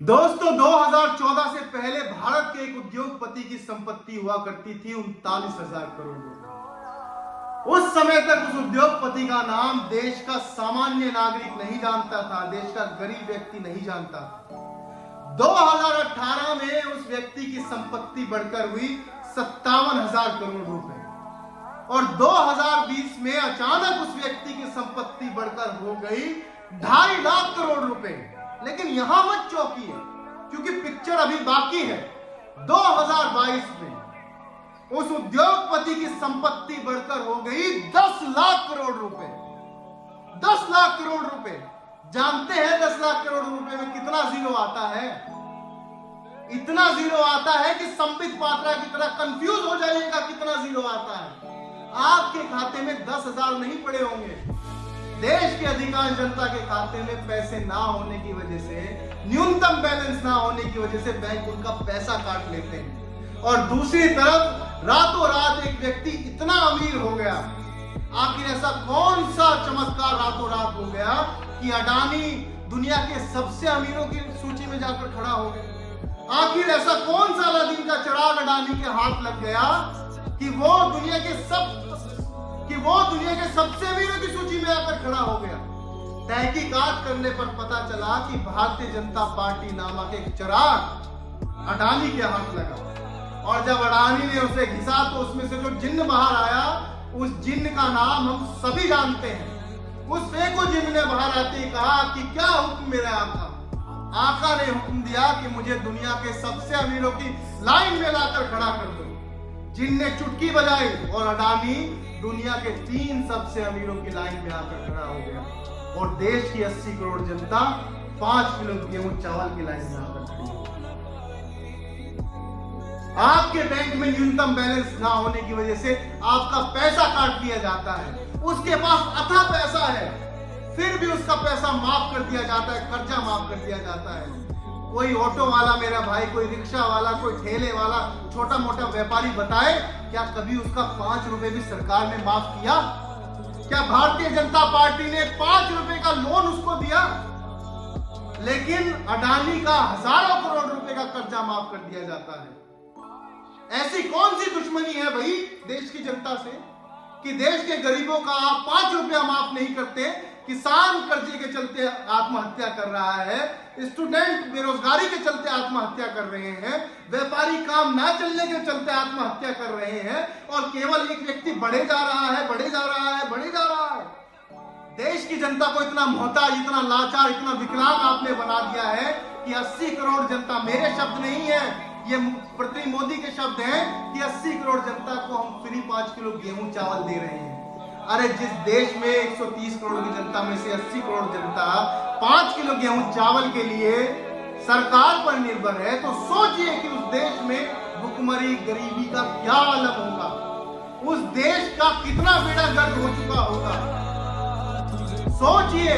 दोस्तों 2014 से पहले भारत के एक उद्योगपति की संपत्ति हुआ करती थी 39,000 करोड़ रुपए। उस समय तक उस उद्योगपति का नाम देश का सामान्य नागरिक नहीं जानता था, देश का गरीब व्यक्ति नहीं जानता था। 2018 में उस व्यक्ति की संपत्ति बढ़कर हुई 57,000 करोड़ रुपए और 2020 में अचानक उस व्यक्ति की संपत्ति बढ़कर हो गई 2.5 लाख करोड़ रुपए। लेकिन यहां मत चौंकिए क्योंकि पिक्चर अभी बाकी है। 2022 में उस उद्योगपति की संपत्ति बढ़कर हो गई 10 लाख करोड़ रुपए। 10 लाख करोड़ रुपए। जानते हैं 10 लाख करोड़ रुपए में कितना जीरो आता है? इतना जीरो आता है कि संबित पात्रा की तरह कंफ्यूज हो जाइएगा कितना जीरो आता है। आपके खाते में 10,000 नहीं पड़े होंगे। देश के अधिकांश जनता के खाते में पैसे ना होने की वजह से, न्यूनतम बैलेंस ना होने की वजह से बैंक उनका पैसा काट लेते हैं। और दूसरी तरफ रातों रात एक व्यक्ति इतना अमीर हो गया। आखिर ऐसा कौन सा चमत्कार रातों रात हो गया कि अडानी दुनिया के सबसे अमीरों की सूची में जाकर खड़ा हो गया? आखिर ऐसा कौन सा अलादीन का चिराग अडानी के हाथ लग गया कि वो दुनिया के सबसे अमीरों की सूची में आकर खड़ा हो गया? तहकीकात करने पर पता चला कि भारतीय जनता पार्टी नामक एक चिराग अडानी के हाथ लगा और जब अडानी ने उसे घिसा तो उसमें से जो जिन्न बाहर आया, उस जिन्न का नाम हम सभी जानते हैं। उस फेको जिन्न ने बाहर आते ही कहा कि क्या हुक्म मेरे आका? आका ने हुक्म दिया कि मुझे दुनिया के सबसे अमीरों की लाइन में लाकर खड़ा कर दो। जिन्न ने चुटकी बजाई और अडानी दुनिया के 3 सबसे अमीरों की लाइन में आकर खड़ा हो गया और देश की 80 करोड़ जनता 5 किलो गेहूं चावल की लाइन में आकर खड़ी हो गई। आपके बैंक में न्यूनतम बैलेंस ना होने की वजह से आपका पैसा काट दिया जाता है। उसके पास अथाह पैसा है, फिर भी उसका पैसा माफ कर दिया जाता है, कर्जा माफ कर दिया जाता है। कोई ऑटो वाला मेरा भाई, कोई रिक्शा वाला, कोई ठेले वाला, छोटा मोटा व्यापारी बताए क्या कभी उसका 5 रुपए भी सरकार ने माफ किया? क्या भारतीय जनता पार्टी ने 5 रुपए का लोन उसको दिया? लेकिन अडानी का हजारों करोड़ रुपए का कर्जा माफ कर दिया जाता है। ऐसी कौन सी दुश्मनी है भाई देश की जनता से कि देश के गरीबों का आप 5 रुपया माफ नहीं करते? किसान कर्जे के चलते आत्महत्या कर रहा है, स्टूडेंट बेरोजगारी के चलते आत्महत्या कर रहे हैं, व्यापारी काम ना चलने के चलते आत्महत्या कर रहे हैं और केवल एक व्यक्ति बढ़े जा रहा है, बढ़े जा रहा है, बढ़े जा रहा है। देश की जनता को इतना मोहताज, इतना लाचार, इतना विकलांग आपने बना दिया है कि 80 करोड़ जनता, मेरे शब्द नहीं है, ये प्रधानमंत्री मोदी के शब्द हैं कि 80 करोड़ जनता को हम फ्री 5 किलो गेहूं चावल दे रहे हैं। अरे जिस देश में 130 करोड़ की जनता में से 80 करोड़ जनता 5 किलो गेहूं चावल के लिए सरकार पर निर्भर है, तो सोचिए कि उस देश में भुखमरी, गरीबी का क्या आलम होगा, उस देश का कितना बेड़ा गर्क हो चुका होगा। सोचिए।